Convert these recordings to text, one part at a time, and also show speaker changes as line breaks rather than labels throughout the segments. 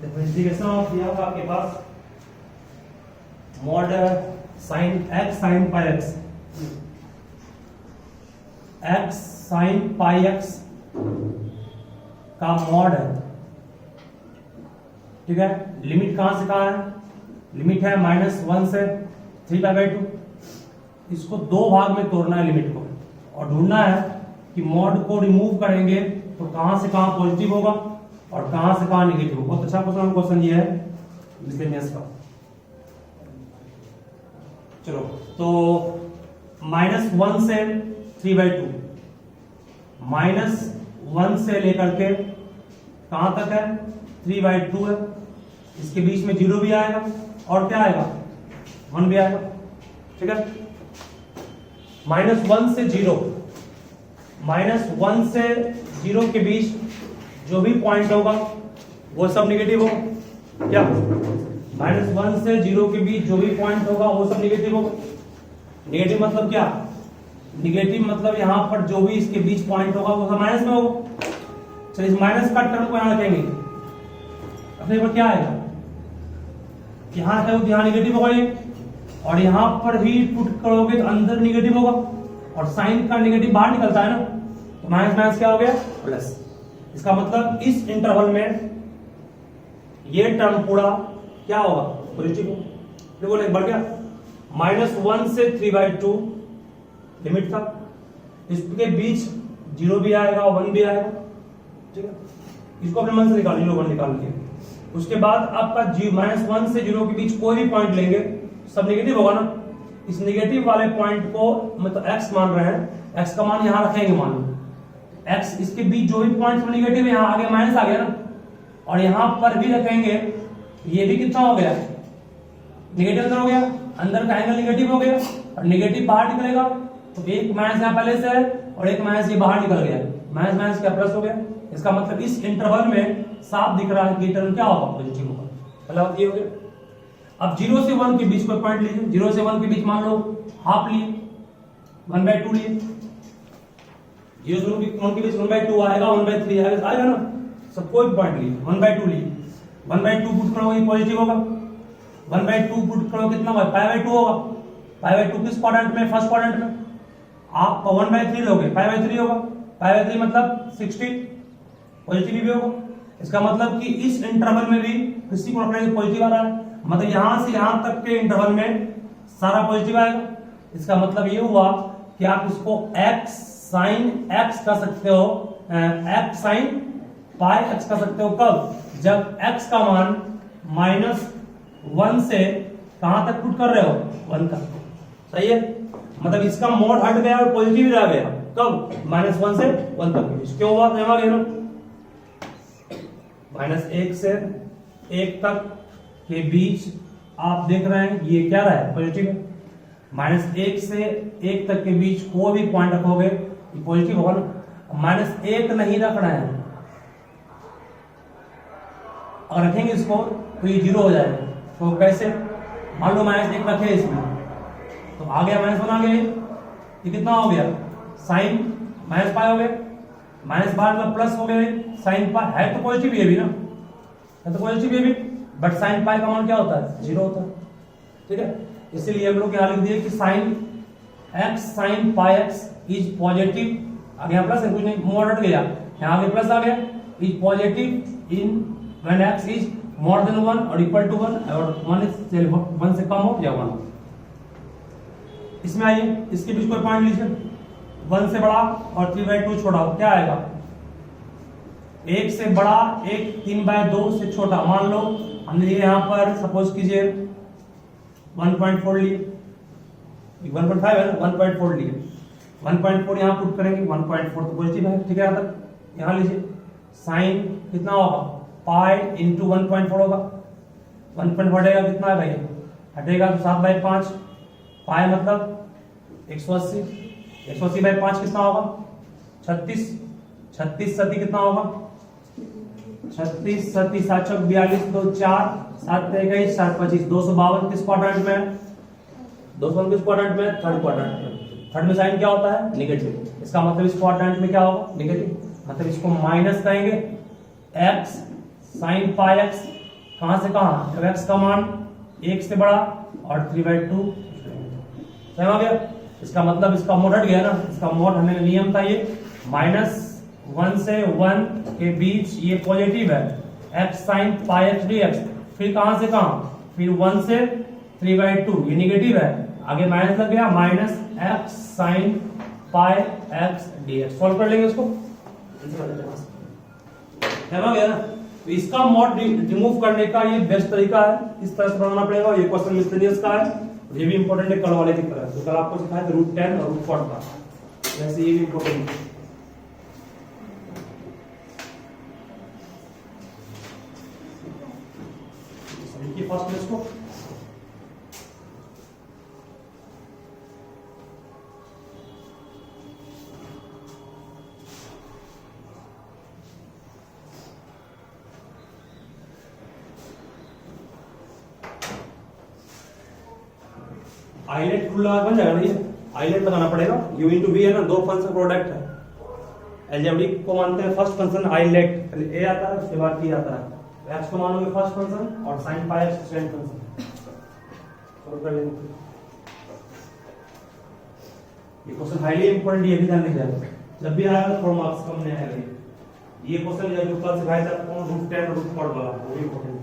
Differentiation of दिया होगा आपके पास mod sine x sine pi x, x sine pi x का मॉड है, ठीक है। लिमिट कहां से कहां है? लिमिट है -1 से 3π/2। इसको दो भाग में तोड़ना है लिमिट को, और ढूंढना है कि मॉड को रिमूव करेंगे तो कहां से कहां पॉजिटिव होगा और कहां से कहां नेगेटिव होगा। बहुत अच्छा क्वेश्चन ये है मिसलेनियस का। चलो तो -1 से 3/2, -1 से लेकर के कहां तक है? 3/2 है। इसके बीच में 0 भी आएगा और क्या आएगा? 1 भी आएगा, ठीक है। -1 से 0, -1 से 0 के बीच जो भी पॉइंट होगा वो सब नेगेटिव होगा। क्या? -1 से 0 के बीच जो भी पॉइंट होगा वो सब नेगेटिव होगा। नेगेटिव मतलब क्या? नेगेटिव मतलब यहां पर जो भी इसके बीच पॉइंट होगा वो सब माइनस में होगा। चलिए इस माइनस का टर्म को यहां रखेंगे, अपने पर क्या आएगा? यहां है यहां नेगेटिव होगा ये, और यहां पर भी पुट करोगे तो अंदर नेगेटिव होगा, और साइन का नेगेटिव बाहर निकलता है ना, तो माइनस माइनस क्या हो गया? प्लस। इसका मतलब इस इंटरवल में ये टर्म पूरा क्या होगा? पॉजिटिव होगा। तो बोले बढ़ गया -1 से 3/2 लिमिट था, इसके बीच 0 भी आएगा और 1 भी आएगा, ठीक है। इसको अपने मन से निकाल, 0 1 निकाल के उसके बाद आपका -1 से 0 के बीच कोई भी पॉइंट लेंगे सब नेगेटिव होगा ना। इस नेगेटिव वाले पॉइंट को मतलब x मान रहे हैं, x का मान यहां रखेंगे, मान लो x, इसके बीच जो भी पॉइंट नेगेटिव है, यहां आगे माइनस आ गया ना, और यहां पर भी रखेंगे, ये भी कितना हो गया? नेगेटिव अंदर हो गया, अंदर का एंगल नेगेटिव हो गया और नेगेटिव बाहर निकलेगा, तो एक माइनस यहां पहले से है और एक माइनस ये बाहर निकल गया, माइनस माइनस क्या प्लस हो गया। इसका मतलब इस इंटरवल में साफ दिख रहा है कि टर्म क्या होगा? पॉजिटिव होगा। मतलब ये हो गया। अब 0 से 1 के बीच कोई पॉइंट लीजिए, 0 से 1 के बीच मान लो हाफ लिए, 1/2 लिए, 0 से 1 के बीच 1/2 आएगा, 1/3 आएगा ना, सब कोई पॉइंट लिए, 1/2 लिए, 1/2 पुट करोगे पॉजिटिव होगा, 1/2 पुट करोगे कितना होगा? π/2 होगा। π/2 किस क्वाड्रेंट में? फर्स्ट क्वाड्रेंट में। आप 1/3 लोगे, π/3 होगा, π/3 मतलब 60, पॉजिटिव भी होगा। इसका मतलब कि इस इंटरवल में भी किसी को रखने से पॉजिटिव आ रहा है, मतलब यहां से यहां तक के इंटरवल में सारा पॉजिटिव आएगा। इसका मतलब ये हुआ कि आप इसको x sin x कर सकते हो, x sin pi x कर सकते हो। कब? जब x का मान -1 से कहां तक पुट कर रहे हो? 1 तक, सही है। मतलब इसका मोड हट गया और पॉजिटिव रह गया। कब? -1 से 1 तक के बीच। क्यों हुआ? -1 से 1 तक के बीच आप देख रहे हैं ये क्या रहा है? पॉजिटिव है। -1 से 1 तक के बीच कोई भी पॉइंट रखोगे ये पॉजिटिव होगा ना। -1 नहीं रखना है, और रखेंगे इसको तो ये 0 हो जाएगा। तो कैसे? मान लो -1 रखे इसमें, तो आ गया -1 आ गया, ये कितना हो गया? साइन -π हो गया, माइनस बार का प्लस हो गया, साइन पाई है तो पॉजिटिव ये भी ना, है तो पॉजिटिव ये भी, बट साइन पाई का मान क्या होता है? 0 होता है, ठीक है। इसीलिए हम लोग यहाँ लिख दिए कि sine x sine pi x is positive, आगे यहाँ प्लस है, कुछ नहीं, मोड हट गया, यहाँ आगे प्लस आ गया, is positive in when x is more than 1 और इक्वल टू 1 और 1 से कम हो या 1। इसमें आइए, इसके बीच कोई पॉइंट लीजिए, 1 से बड़ा और 3/2 छोटा, क्या आएगा? 1 से बड़ा, 1 3/2 से छोटा। मान लो हमने लिए यहाँ पर, सपोज कीजिए 1.4 लिए, 1.5 है ना, 1.4 लिए, 1.4 यहाँ पुट करेंगे, 1.4 तो पॉजिटिव है, ठीक है। यहाँ तक यहाँ लीजिए, साइन कितना होगा? पाई इंटू 1.4 होगा, 1.4 हटेगा कितना आएगा? ये हटेगा तो 7/5, पाई मतलब 180, 180/5 कितना होगा? 36, 36 सती कितना होगा? 36 सती 7 चौक 42, 2 4 7 21 7 25, 252 किस क्वाड्रेंट में? 252 किस क्वाड्रेंट में? थर्ड क्वाड्रेंट में। थर्ड में साइन क्या होता है? नेगेटिव। इसका मतलब इस क्वाड्रेंट में क्या होगा? नेगेटिव। मतलब इसको माइनस कहेंगे, x sin पाई x कहां से कहां, जब x का मान 1 से बड़ा और 3/2 समझ आ गया। इसका मतलब इसका मोड हट गया ना, इसका मोड हमें नियम था ये -1 से 1 के बीच ये पॉजिटिव है x sin पाई x dx, फिर कहां से कहां, फिर 1 से 3/2 ये निगेटिव है, आगे माइनस लग गया -x sin पाई x dx। सॉल्व कर लेंगे इसको, समझ आ गया ना। तो इसका मॉड रिमूव करने का ये बेस्ट तरीका है, इस तरह से बनाना पड़ेगा। ये क्वेश्चन मिस्टेरियस का है, ये भी इंपॉर्टेंट है कल वाले की तरह, जो कल आपको सिखाया था √10 और √4 का, वैसे ये भी इंपॉर्टेंट है। देखिए फर्स्ट में इसको आइलेट रूल बन जाएगा ना, ये आइलेट लगाना पड़ेगा। u इंटू वी है ना, दो फंक्शन प्रोडक्ट है, एलजेब्रिक को मानते हैं फर्स्ट फंक्शन आइलेट, पहले a आता है उसके बाद t आता है, x को मानोगे फर्स्ट फंक्शन और sin पाई x सेकंड फंक्शन। सॉल्व कर लेंगे। ये क्वेश्चन हाईली इंपॉर्टेंट, ये भी ध्यान रखिएगा, जब भी आएगा 4 मार्क्स कम नहीं आएगा। ये क्वेश्चन जो कल सिखाया था √10 और √4 वाला, वो भी इंपॉर्टेंट है।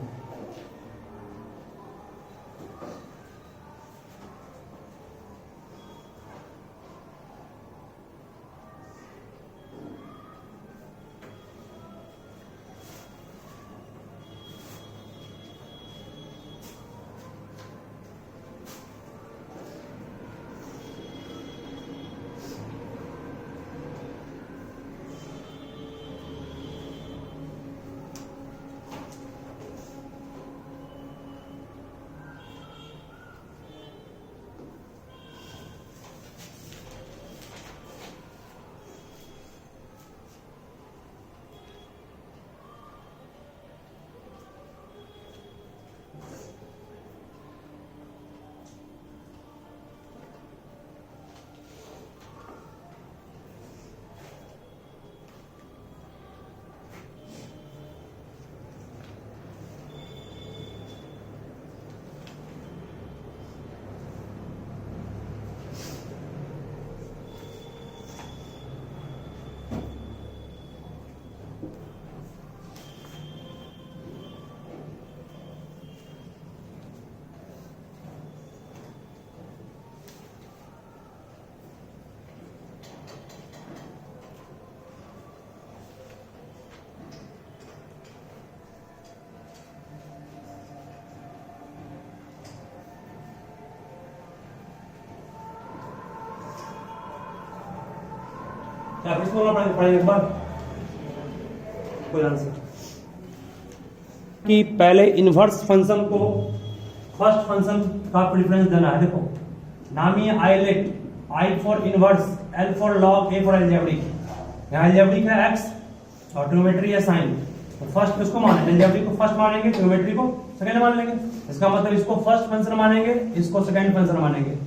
क्या फिर बोलना पड़ेगा एक बार, कोई आंसर कि पहले इनवर्स फंक्शन को फर्स्ट फंक्शन का प्रेफरेंस देना है। देखो नाम ही है ILATE, I for inverse, L for log, A for algebraic. यहाँ एल्जेब्रिक है x और ट्रिग्नोमेट्री है साइन, तो फर्स्ट इसको मानेंगे, एल्जेब्रिक को फर्स्ट मानेंगे, ट्रिग्नोमेट्री को सेकंड मान लेंगे। इसका मतलब इसको फर्स्ट फंक्शन मानेंगे, इसको सेकंड फंक्शन मानेंगे।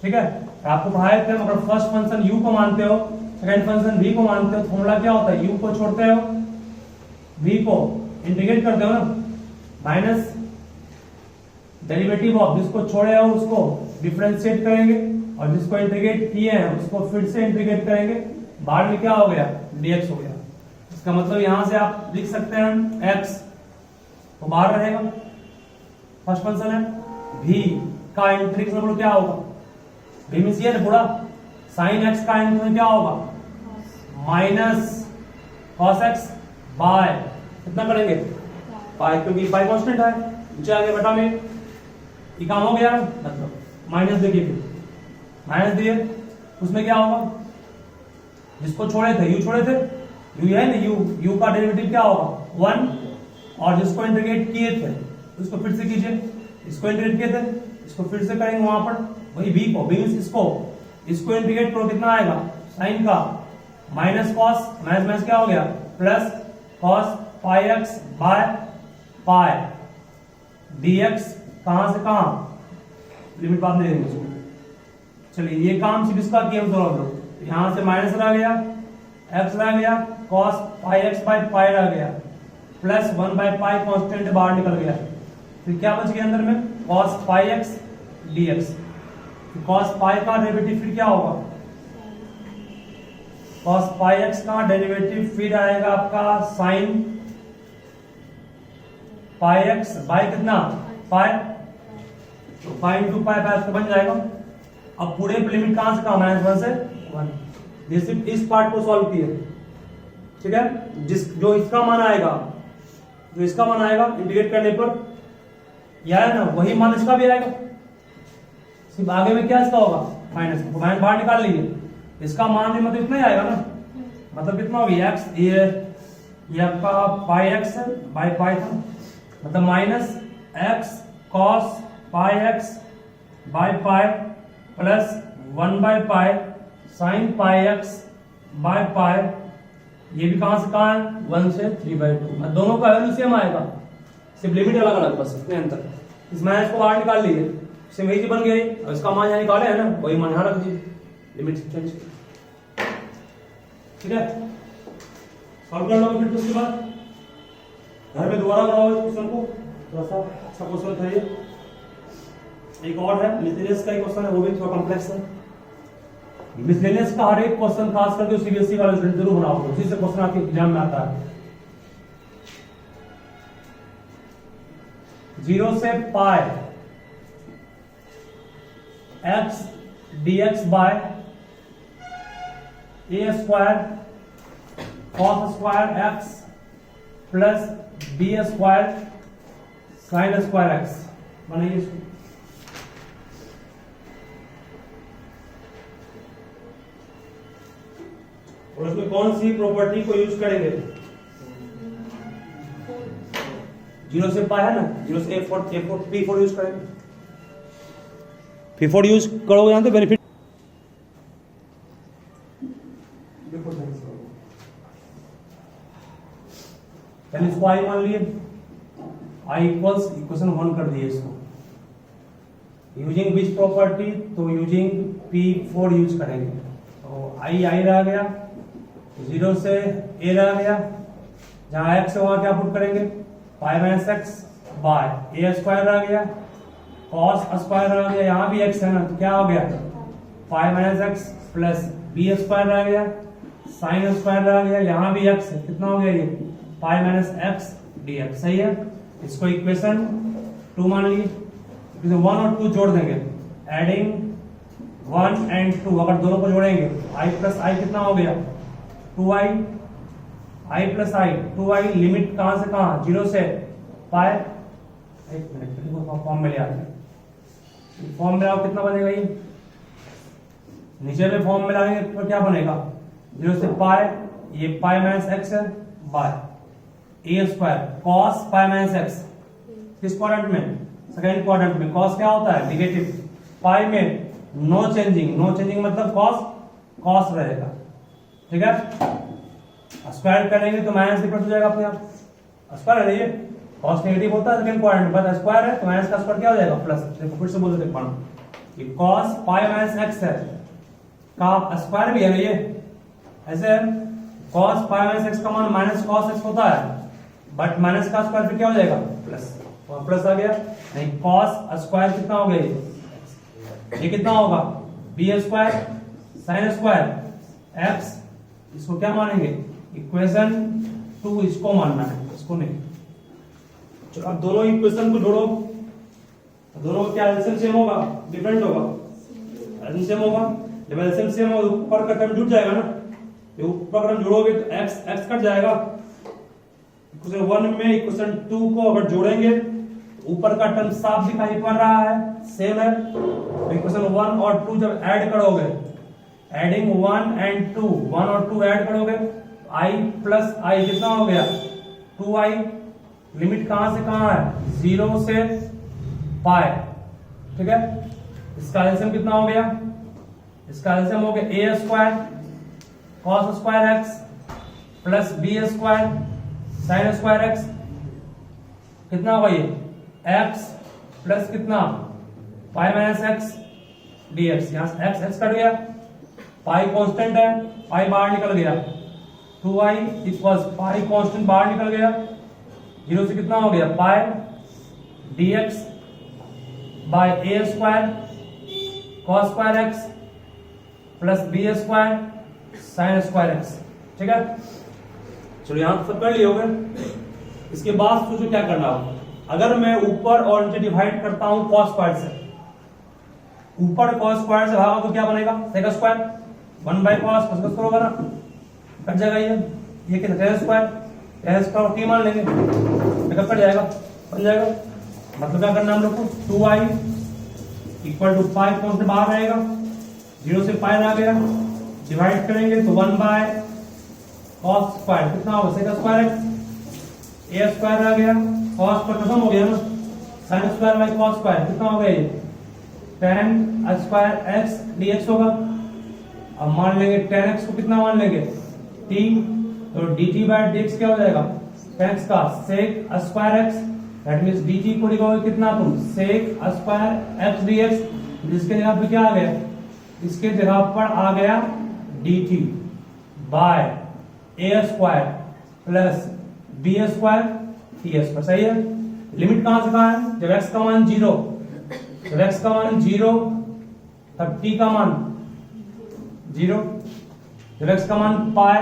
ठीक है, आपको पढ़ाए थे अगर फर्स्ट फंक्शन u को मानते हो, सेकंड फंक्शन v को मानते हो, फॉर्मूला क्या होता है, u को छोड़ते हो, v को इंटीग्रेट करते हो ना, माइनस डेरिवेटिव ऑफ जिसको छोड़े हो उसको डिफरेंशिएट करेंगे और जिसको इंटीग्रेट किए हैं उसको फिर से इंटीग्रेट करेंगे, बाद में क्या हो गया, dx हो गया। इसका मतलब यहां से आप लिख सकते हैं x तो बाहर रहेगा, फर्स्ट फंक्शन है, v का इंटीग्रेशन मतलब क्या होगा, v मींस ये पूरा sin x का इंटीग्रेशन क्या होगा, माइनस cos x बाय कितना करेंगे पाई, क्योंकि पाई कांस्टेंट है, नीचे आ गया बटा में, ये काम हो गया, मतलब माइनस देखिए, फिर माइनस दिए, उसमें क्या होगा, जिसको छोड़े थे u छोड़े थे, u है ना, u का डेरिवेटिव क्या होगा 1, और जिसको इंटीग्रेट किए थे उसको फिर से कीजिए, इसको इंटीग्रेट किए थे इसको फिर से करेंगे वहां पर वही v को, v मींस इसको इंटीग्रेट करो कितना आएगा, साइन का माइनस कॉस, माइनस माइनस क्या हो गया plus cos pi x by pi dx, कहां से कहां, लिमिट बाद में देंगे उसको। चलिए ये काम सिर्फ इसका किया हम लोग, यहां से माइनस रह गया, x रह गया, cos pi x by pi रह गया, प्लस 1 बाय पाई कांस्टेंट बाहर निकल गया, फिर क्या बच गया अंदर में, cos पाई एक्स dx। cos पाई का डेरिवेटिव फिर क्या होगा, cos पाई एक्स का डेरिवेटिव फिर आएगा आपका sin पाई एक्स बाई कितना, पाई, तो पाई इंटू पाई बाय बन जाएगा। अब पूरे लिमिट कहां से कहां, -1 से 1। ये सिर्फ इस पार्ट को सॉल्व किए, ठीक है। जो इसका मान आएगा, इंटीग्रेट करने पर यह है ना, वही मान इसका भी आएगा। सिर्फ आगे में क्या इसका होगा, माइनस, माइनस बाहर निकाल लीजिए, इसका मान भी मतलब इतना ही आएगा ना, मतलब कितना होगा एक्स, ये आपका पाई एक्स बाई पाई था, मतलब minus x cos pi x by pi plus 1 by pi sine pi x by pi, ये भी कहां से कहां है, 1 से 3/2। दोनों का वैल्यू सेम आएगा, सिर्फ लिमिट अलग अलग, बस इतने अंतर। इस माइनस को बाहर निकाल लीजिए, सेम वही बन गई, और इसका मान यहाँ निकाले है ना, वही मान यहाँ रख दीजिए, लिमिट चेंज, ठीक है। सॉल्व कर लो फिर उसके बाद घर में दोबारा बनाओ इस क्वेश्चन को, थोड़ा सा अच्छा क्वेश्चन था ये। एक और है मिसलेनियस का एक क्वेश्चन है, वो भी थोड़ा कॉम्प्लेक्स है। मिसलेनियस का हर एक क्वेश्चन खास करके सीबीएसई वाले स्टूडेंट जरूर बनाओ, उसी से क्वेश्चन आपके एग्जाम में आता है। 0 से pi x dx by a square cos square x plus b square sine square x बनाइए इसको। और इसमें कौन सी प्रॉपर्टी को यूज करेंगे, 0 से पाई है ना, 0 से P4 यूज करेंगे। P4 यूज करोगे यहाँ तो बेनिफिट, पहले इसको आई मान लिए, आई इक्वल्स इक्वेशन 1 कर दिए इसको। यूजिंग विच प्रॉपर्टी, तो यूजिंग P4 यूज करेंगे। तो आई रह गया, 0 से a रह गया, जहां x है वहां क्या पुट करेंगे, pi minus x by a square रह गया, कॉस स्क्वायर रह गया, यहाँ भी x है ना, तो क्या हो गया, पाई minus x plus b square रह गया, साइन स्क्वायर रह गया, यहाँ भी x है, कितना हो गया ये, पाई माइनस एक्स dx, सही है। इसको इक्वेशन 2 मान ली, 1 और 2 जोड़ देंगे, एडिंग 1 एंड 2, अगर दोनों को जोड़ेंगे i प्लस आई कितना हो गया, 2i, i plus I 2i, limit कहां से कहां, 0 से पाई, एक मिनट फॉर्म में ले आते हैं, फॉर्म में आओ, कितना बनेगा ये, नीचे में फॉर्म में लाएंगे तो क्या बनेगा, 0 से पाई, ये पाई माइनस एक्स है by a square cos pi minus x, किस क्वाड्रेंट में, सेकेंड क्वाड्रेंट में। कॉस क्या होता है, नेगेटिव, पाई में नो चेंजिंग मतलब कॉस रहेगा, ठीक है। स्क्वायर करेंगे तो माइनस डिफरेंस हो जाएगा अपने आप, स्क्वायर है ये, कॉस नेगेटिव होता है सेकंड क्वाड्रेंट में, बट स्क्वायर है तो माइनस का स्क्वायर क्या हो जाएगा, प्लस। देखो फिर से बोल देते हैं, ये कॉस पाई माइनस एक्स है का स्क्वायर भी है ना, ये ऐसे कॉस पाई माइनस एक्स का मान माइनस कॉस एक्स होता है, बट माइनस का स्क्वायर फिर क्या हो जाएगा, प्लस, और प्लस आ गया, नहीं कॉस स्क्वायर कितना हो गया, ये कितना होगा, B square sine square x, इसको क्या मानेंगे, इक्वेशन 2, इसको मानना है, इसको नहीं। चलो अब दोनों इक्वेशन को जोड़ो, दोनों क्या एलसीएम सेम होगा, डिफरेंट होगा, एलसीएम सेम होगा, जब एलसीएम सेम होगा ऊपर का टर्म जुड़ जाएगा ना, ये ऊपर का टर्म जोड़ोगे तो x कट जाएगा, इक्वेशन 1 में इक्वेशन 2 को अगर जोड़ेंगे तो ऊपर का टर्म साफ दिखाई पड़ रहा है, सेम है, तो इक्वेशन 1 और 2 जब ऐड करोगे, एडिंग 1 एंड 2, 1 और 2 ऐड करोगे, i प्लस आई कितना हो गया, 2i, लिमिट कहां से कहां है, 0 से पाई, ठीक है। इसका एलसीएम कितना हो गया, इसका एलसीएम हो गया a square cos square x plus B square sine square x, कितना होगा ये, x प्लस कितना, पाई माइनस एक्स dx, यहां से x कट गया, पाई कांस्टेंट है, पाई बाहर निकल गया, 2i, पाई कांस्टेंट बाहर निकल गया, 0 से कितना हो गया, pi dx by a square cos square x plus B square sine square x. ठीक है, चलो यहां सब कर लिए होगे। इसके बाद सोचो क्या करना हो। अगर मैं ऊपर और नीचे डिवाइड करता हूं कॉस स्क्वायर से, ऊपर कॉस स्क्वायर से भागा तो क्या बनेगा sec square 1 by cos cos होगा ना, कट जाएगा ये कितना टेन स्क्वायर टी मान लेंगे कट जाएगा बन जाएगा। मतलब क्या करना हम लोग को 2i इक्वल टू पाई कौन से बाहर रहेगा 0 से पाई आ गया, डिवाइड करेंगे तो 1 बाय कॉस स्क्वायर कितना होगा सेक स्क्वायर ए स्क्वायर आ गया, कॉस पर खत्म हो गया ना, sine square by cos square कितना हो गया ये tan स्क्वायर x dx होगा। अब मान लेंगे tan x को कितना मान लेंगे t, तो dt बाय dx क्या हो जाएगा tan x का sec square x, that means dt को लिखोगे कितना तुम sec स्क्वायर x dx, जिसके जगह पे क्या आ गया, इसके जगह पर आ गया dt by a square plus b square t square. सही है, लिमिट कहां से कहां है, जब x का मान 0, जब x का मान 0 तब t का मान 0, जब x का मान पाई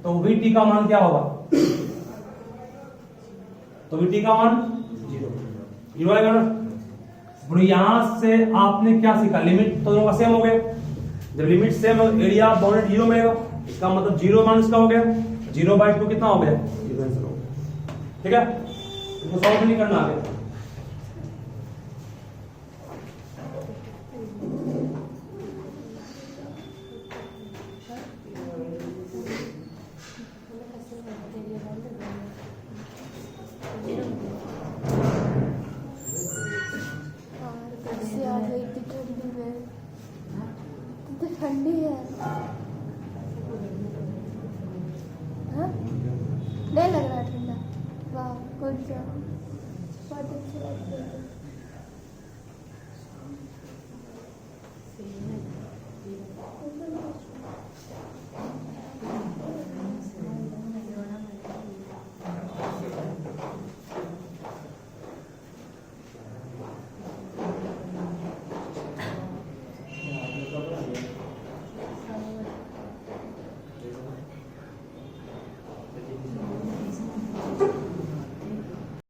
तो vt का मान क्या होगा, तो vt का मान 0 आएगा ना। और यहां से आपने क्या सीखा, लिमिट तो दोनों का सेम हो गया, जब लिमिट सेम हो एरिया बाउंडेड 0 मिलेगा, इसका मतलब 0 माइनस का हो गया 0/2 कितना हो गया 0। ठीक है, इसको सॉल्व नहीं करना आगे।
ठंडी है हाँ? नहीं लग रहा ठंडा, वाह गुड जॉब, बहुत अच्छा लगता है।